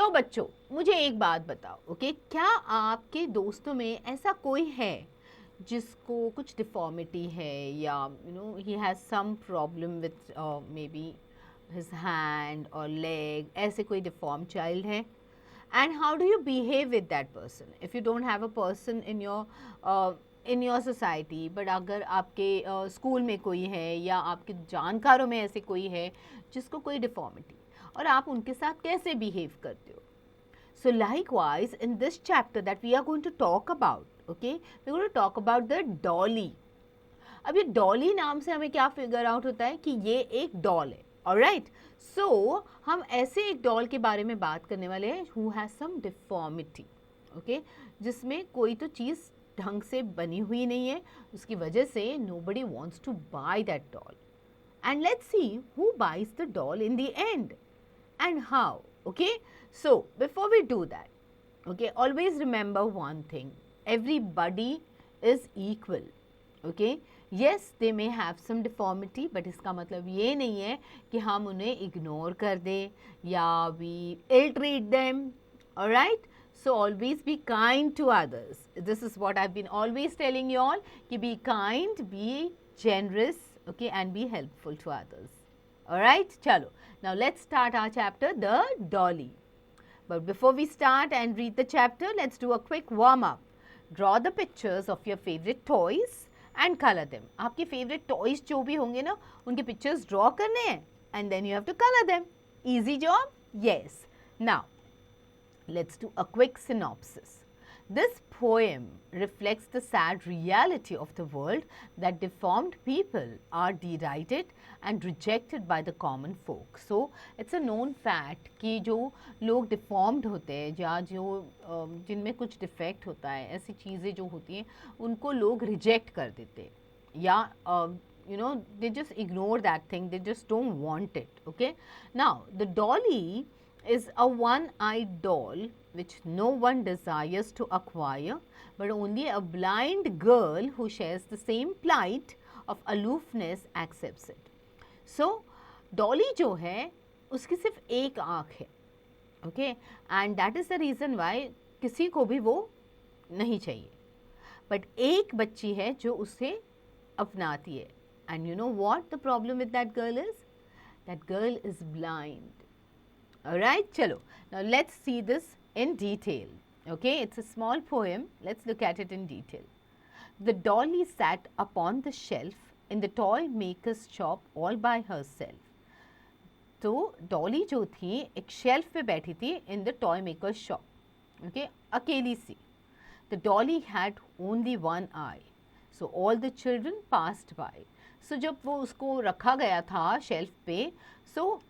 तो बच्चों मुझे एक बात बताओ, ओके, क्या आपके दोस्तों में ऐसा कोई है जिसको कुछ डिफॉर्मिटी है, या he has some problem with maybe his hand और लेग, ऐसे कोई डिफॉर्म चाइल्ड है? And how do you behave with that person if you don't have a person in your society, but अगर आपके school में कोई है या आपके जानकारों में ऐसे कोई है जिसको कोई डिफॉर्मिटी, और आप उनके साथ कैसे बिहेव करते हो? So likewise in this chapter that we are going to talk about, okay, we're going to talk about the dolly. अब ये डॉली नाम से हमें क्या फिगर आउट होता है कि ये एक डॉल है, ऑलराइट। सो हम ऐसे एक डॉल के बारे में बात करने वाले हैं who has some deformity, okay, जिसमें कोई तो चीज़ ढंग से बनी हुई नहीं है, उसकी वजह से nobody wants to buy that doll, and let's see who buys the doll in the end and how, okay? So before we do that, okay, always remember one thing: everybody is equal, okay? Yes, they may have some deformity, but इसका मतलब ये नहीं है कि हम उन्हें ignore कर दें या we ill treat them, alright? So always be kind to others. This is what I've been always telling you all, कि be kind, be generous, okay, and be helpful to others. Alright, chalo. Now let's start our chapter, The Dolly. But before we start and read the chapter, let's do a quick warm-up. Draw the pictures of your favorite toys and color them. आपके favorite toys जो भी होंगे ना, उनके pictures draw करने हैं and then you have to color them. Easy job? Yes. Now, let's do a quick synopsis. This poem reflects the sad reality of the world that deformed people are derided and rejected by the common folk. So it's a known fact कि जो लोग deformed होते हैं या जो जिनमें कुछ defect होता है, ऐसी चीज़ें जो होती हैं उनको लोग reject कर देते हैं या they just ignore that thing, they just don't want it, okay? Now the dolly is a one-eyed doll which no one desires to acquire, but only a blind girl who shares the same plight of aloofness accepts it. So, dolly जो है उसकी सिर्फ एक आँख है, okay, and that is the reason why किसी को भी वो नहीं चाहिए, but एक बच्ची है जो उसे अपनाती है, and you know what the problem with that girl is? That girl is blind. Alright, chalo. Now let's see this in detail. Okay, it's a small poem. Let's look at it in detail. The dolly sat upon the shelf in the toy maker's shop all by herself. तो डॉली जो थी एक shelf पे बैठी थी in the toy maker shop, okay, अकेली सी. The dolly had only one eye, so all the children passed by. So जब वो उसको रखा गया था शेल्फ पे, सो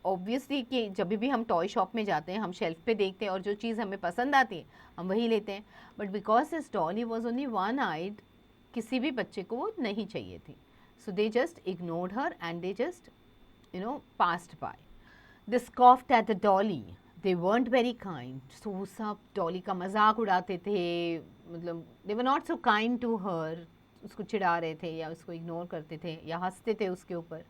ऑब्वियसली कि जब भी हम टॉय शॉप में जाते हैं हम शेल्फ पे देखते हैं और जो चीज़ हमें पसंद आती है हम वही लेते हैं, but because this dolly was only one eyed, किसी भी बच्चे को वो नहीं चाहिए थी. So they just ignored her and they just passed by. They scoffed at the dolly. They weren't very kind. So सब डॉली का मजाक उड़ाते थे, मतलब they were not so kind to her. उसको चिढ़ा रहे थे या उसको इग्नोर करते थे या हंसते थे उसके ऊपर.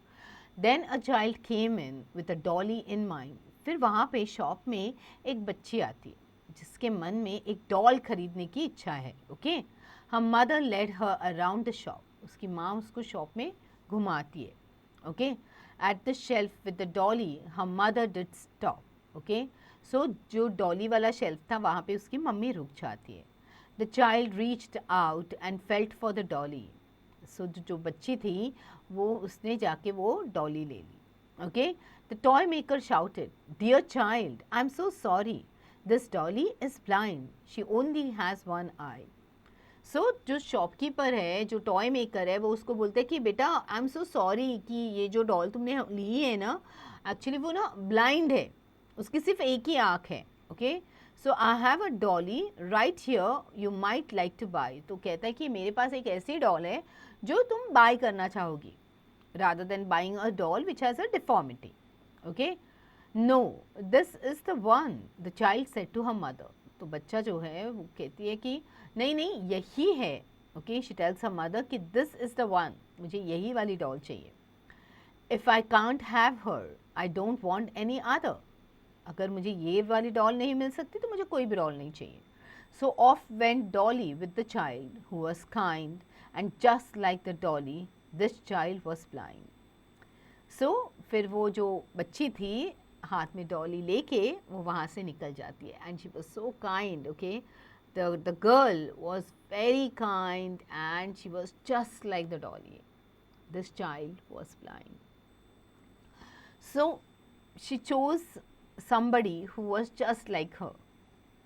Then a child came in with a dolly in mind. फिर वहाँ पे शॉप में एक बच्ची आती है जिसके मन में एक डॉल खरीदने की इच्छा है, okay. Her mother led her around the shop. उसकी माँ उसको शॉप में घुमाती है, okay. At the shelf with the dolly, her mother did stop, okay. So जो डॉली वाला शेल्फ था वहाँ पे उसकी मम्मी रुक जाती है. The child reached out and felt for the dolly. So जो बच्ची थी वो उसने जाके वो डॉली ले ली, okay. The toy maker shouted, "Dear child, I'm so sorry. This dolly is blind. She only has one eye." सो जो शॉपकीपर है, जो टॉय मेकर है, वो उसको बोलते हैं कि बेटा आई एम सो सॉरी कि ये जो डॉल तुमने ली है ना, एक्चुअली वो ना ब्लाइंड है, उसकी सिर्फ एक ही आँख है, okay. So I have a dolly right here, you might like to buy. तो कहता है कि मेरे पास एक ऐसी डॉल है जो तुम बाय करना चाहोगी, rather than buying a doll which has a deformity, okay. No, this is the one, the child said to her mother. तो बच्चा जो है वो कहती है कि नहीं नहीं यही है, okay. She tells her mother कि दिस इज़ द वन, मुझे यही वाली डॉल चाहिए. If I can't have her, I don't want any other. अगर मुझे ये वाली डॉल नहीं मिल सकती तो मुझे कोई भी डॉल नहीं चाहिए. So off went Dolly with the child, who was kind, and just like the dolly, this child was blind. So फिर वो जो बच्ची थी हाथ में डॉली लेके वो वहाँ से निकल जाती है. And she was so kind, okay. The girl was very kind and she was just like the dolly. This child was blind. So she chose somebody who was just like her.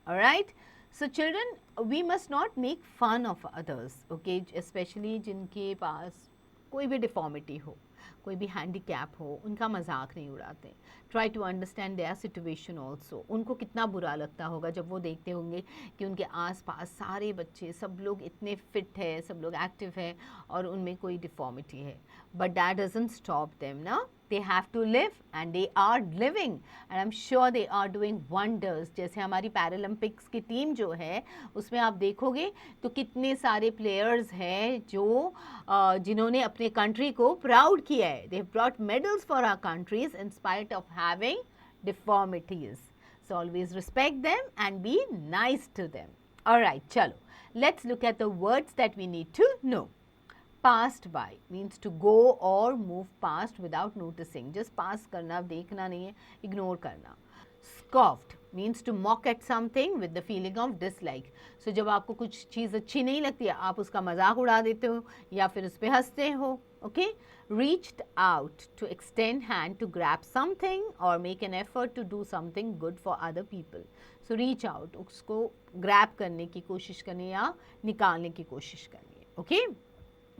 All right. So children, we must not make fun of others, okay, especially जिनके पास कोई भी deformity हो, कोई भी handicap हो, उनका मजाक नहीं उड़ाते. Try to understand their situation also. उनको कितना बुरा लगता होगा जब वो देखते होंगे कि उनके आसपास सारे बच्चे, सब लोग इतने फिट है, सब लोग एक्टिव है और उनमें कोई डिफॉर्मिटी है. But that doesn't stop them ना. They have to live and they are living and I'm sure they are doing wonders. जैसे हमारी पैरालंपिक्स की टीम जो है उसमें आप देखोगे तो कितने सारे प्लेयर्स हैं जो जिन्होंने अपने कंट्री को प्राउड किया है. They have brought medals for our countries in spite of having deformities. So always respect them and be nice to them. Alright, chalo. Let's look at the words that we need to know. Passed by means to go or move past without noticing. Just pass करना, देखना नहीं है, ignore करना. Scoffed means to mock at something with the feeling of dislike. So जब आपको कुछ चीज़ अच्छी नहीं लगती है आप उसका मजाक उड़ा देते हो या फिर उस पर हंसते हो. Okay? Reached out to extend hand to grab something or make an effort to do something good for other people. So reach out, उसको grab करने की कोशिश करनी या निकालने की कोशिश करनी है. Okay?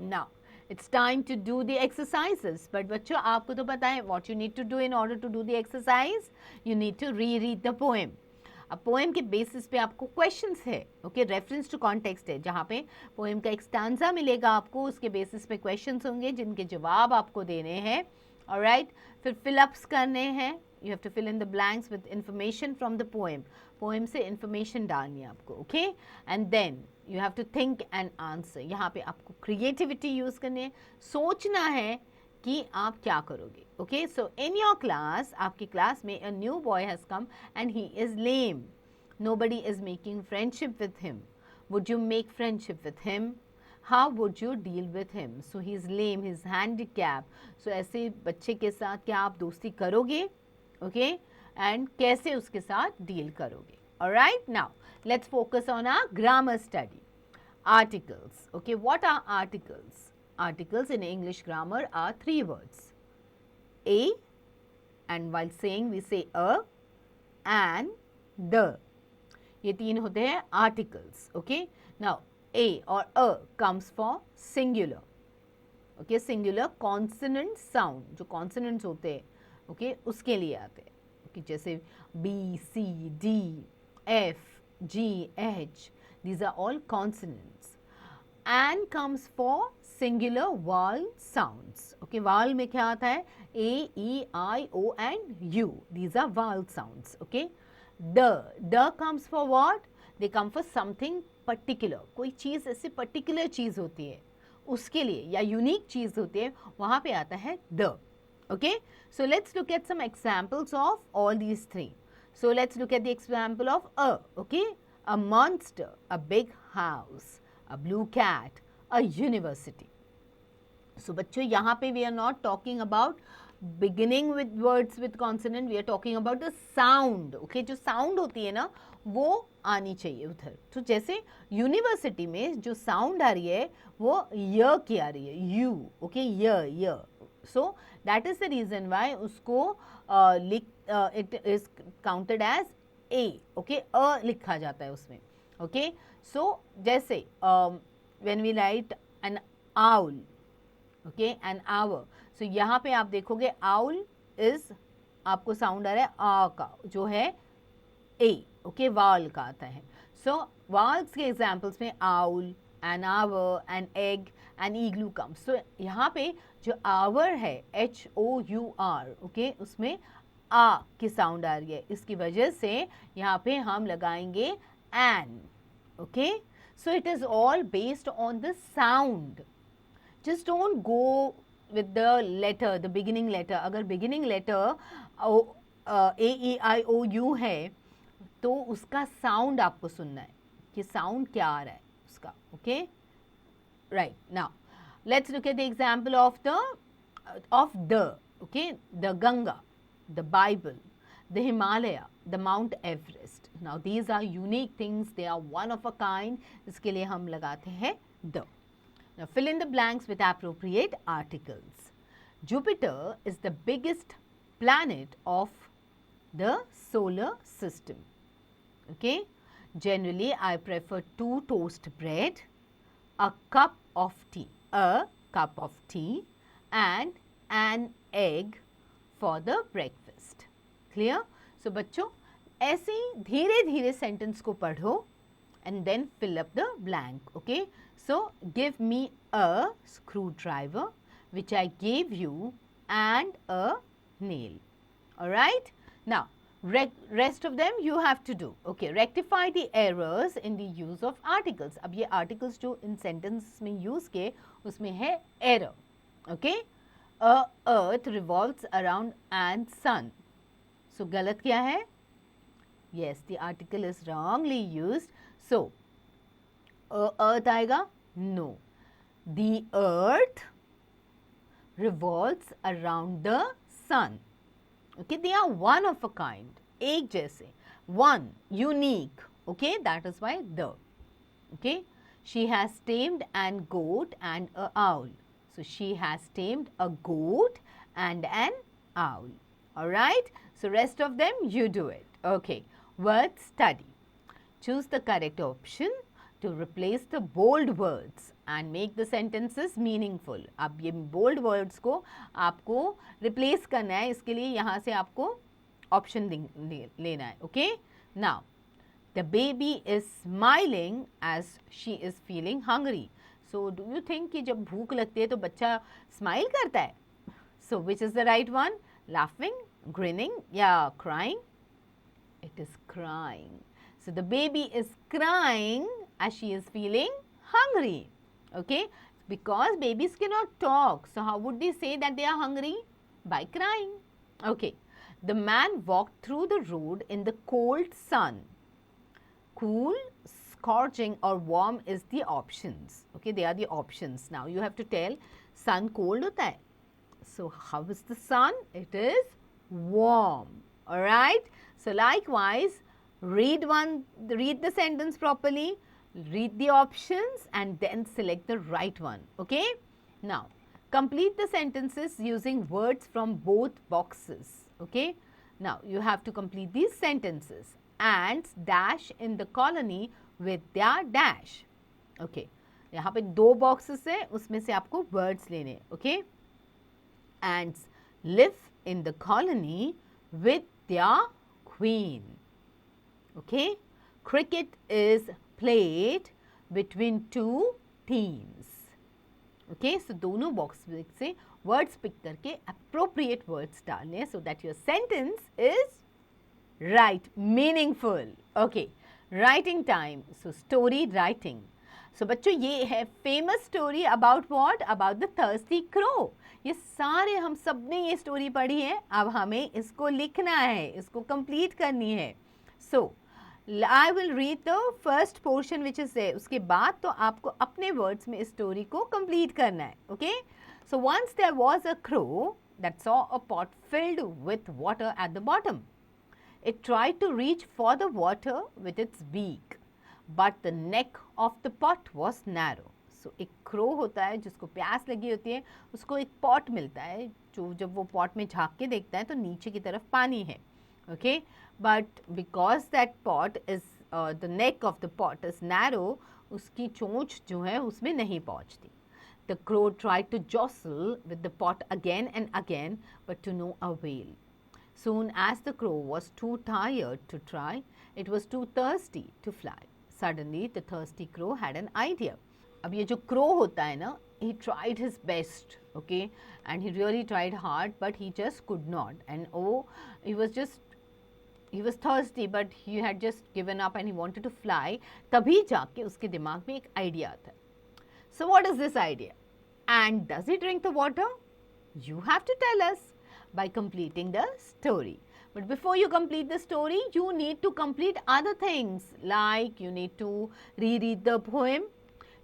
Now, it's time to do the exercises. But बच्चों आपको तो पता है what you need to do in order to do the exercise. You need to reread the poem. अब poem के basis पे आपको questions है, okay, reference to context है, जहाँ पे poem का एक stanza मिलेगा आपको, उसके basis पे questions होंगे जिनके जवाब आपको देने हैं. Alright, फिर fill-ups करने हैं. You have to fill in the blanks with information from the poem. Poem से information डालनी है आपको, okay? And then you have to think and answer. यहाँ पे आपको creativity use करनी है, सोचना है कि आप क्या करोगे. Okay, so in your class, आपकी class में a new boy has come and he is lame. Nobody is making friendship with him. Would you make friendship with him? How would you deal with him? So he is lame, he is handicapped. So ऐसे बच्चे के साथ क्या आप दोस्ती करोगे? Okay, and कैसे उसके साथ deal करोगे? Alright, now let's focus on our grammar study. Articles. Okay, what are articles? Articles in English grammar are 3 words. A, and while saying we say a, and the. ये 3 होते हैं articles. Okay, now a or a comes for singular. Okay, singular consonant sound, जो consonants होते हैं, okay, उसके लिए आते हैं. Okay, जैसे B, C, D, F, G, H, these are all consonants. And comes for singular vowel sounds. Okay, vowel में क्या आता है? A, E, I, O and U. These are vowel sounds. Okay, the comes for what? They come for something particular. कोई चीज़ ऐसे particular चीज़ होती है उसके लिए या unique चीज़ होती है वहाँ पे आता है the. Okay, so let's look at some examples of all these 3. So let's look at the example of a. Okay, a monster, a big house, a blue cat, a university. So बच्चों यहाँ पे we are not talking about beginning with words with consonant, we are talking about the sound. Okay, जो sound होती है ना वो आनी चाहिए उधर. तो जैसे यूनिवर्सिटी में जो साउंड आ रही है वो य की आ रही है, यू. ओके, य. So that is the reason why उसको it is counted as a. Okay, a लिखा जाता है उसमें. Okay, so जैसे when we write an owl, okay, an hour. So यहाँ पे आप देखोगे owl is आपको साउंड आ रहा है आ का जो है a. Okay, vowel का आता है. So vowels के examples में owl, an hour, an egg, an igloo comes. So यहाँ पे जो hour है HOUR, okay, उसमें आ की साउंड आ रही है. इसकी वजह से यहाँ पे हम लगाएंगे an. Okay, so it is all based on the sound. Just don't go with the letter, the beginning letter. अगर beginning letter AEIOU है तो उसका साउंड आपको सुनना है कि साउंड क्या आ रहा है उसका. Okay, right. Now let's look at the example of the okay, the Ganga, the Bible, the Himalaya, the Mount Everest. Now these are unique things, they are one of a kind. इसके लिए हम लगाते हैं the. Now fill in the blanks with appropriate articles. Jupiter is the biggest planet of the solar system. Okay, generally I prefer 2 toast bread, a cup of tea and an egg for the breakfast. Clear? So बच्चों ऐसे ही धीरे धीरे sentence को पढ़ो and then fill up the blank. Okay, so give me a screwdriver which I gave you and a nail. All right, now rest of them you have to do. Okay, rectify the errors in the use of articles. अब ये articles जो इन sentences में use किए उसमें है error. Okay, a earth revolves around an sun. So गलत क्या है? Yes, the article is wrongly used. So earth आएगा? No. The earth revolves around the sun. Okay, they are one of a kind. एक जैसे. One, unique. Okay, that is why the. Okay, she has tamed an goat and a owl. So she has tamed a goat and an owl. Alright, so rest of them you do it. Okay, word study. Choose the correct option to replace the bold words and make the sentences meaningful. अब ये bold words को आपको replace करना है, इसके लिए यहाँ से आपको option लेना है. Okay, now the baby is smiling as she is feeling hungry. So do you think कि जब भूख लगती है तो बच्चा smile करता है? So which is the right one? Laughing, grinning, yeah, crying? It is crying. So the baby is crying as she is feeling hungry. Okay, because babies cannot talk. So how would they say that they are hungry? By crying. Okay, the man walked through the road in the cold sun. Cool, scorching or warm is the options. Okay, they are the options. Now you have to tell sun cold hota hai. So how is the sun? It is warm. Alright. So likewise, read the sentence properly, read the options and then select the right one. Okay. Now complete the sentences using words from both boxes. Okay. Now you have to complete these sentences. Ants dash in the colony with their dash. Okay. यहाँ पे 2 boxes है, उसमें से आपको words लेने. Okay. Ants live in the colony with their queen. Okay. Cricket is played between 2 teams. Okay. So दोनों box से words pick करके appropriate words डालने so that your sentence is right, meaningful. Okay. Writing time. So story writing. So बच्चों ये है famous story about what? About the thirsty crow. ये सारे हम सब ने ये स्टोरी पढ़ी है. अब हमें इसको लिखना है, इसको कंप्लीट करनी है. So I will read the first portion which is there. उसके बाद तो आपको अपने words में इस स्टोरी को कंप्लीट करना है. Okay? So once there was a crow that saw a pot filled with water at the bottom. It tried to reach for the water with its beak, but the neck of the pot was narrow. So एक crow होता है जिसको प्यास लगी होती है, उसको एक pot मिलता है जो जब वो pot में झाँक के देखता है तो नीचे की तरफ पानी है. Okay, but because that pot is the neck of the pot is narrow, उसकी चोंच जो है उसमें नहीं पहुँचती. The crow tried to jostle with the pot again and again, but to no avail. Soon as the crow was too tired to try, it was too thirsty to fly. Suddenly, the thirsty crow had an idea. अब ये जो crow होता है ना, he tried his best, okay, and he really tried hard, but he just could not. And oh, he was thirsty, but he had just given up and he wanted to fly. तभी जाके उसके दिमाग में एक idea आता है. So what is this idea? And does he drink the water? You have to tell us by completing the story. But before you complete the story, you need to complete other things, like you need to reread the poem,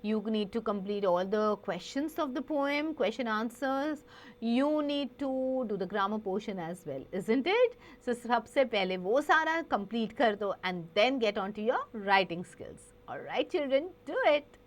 you need to complete all the questions of the poem, question answers, you need to do the grammar portion as well, isn't it? So सबसे पहले वो सारा complete कर दो and then get on to your writing skills. All right, children, do it.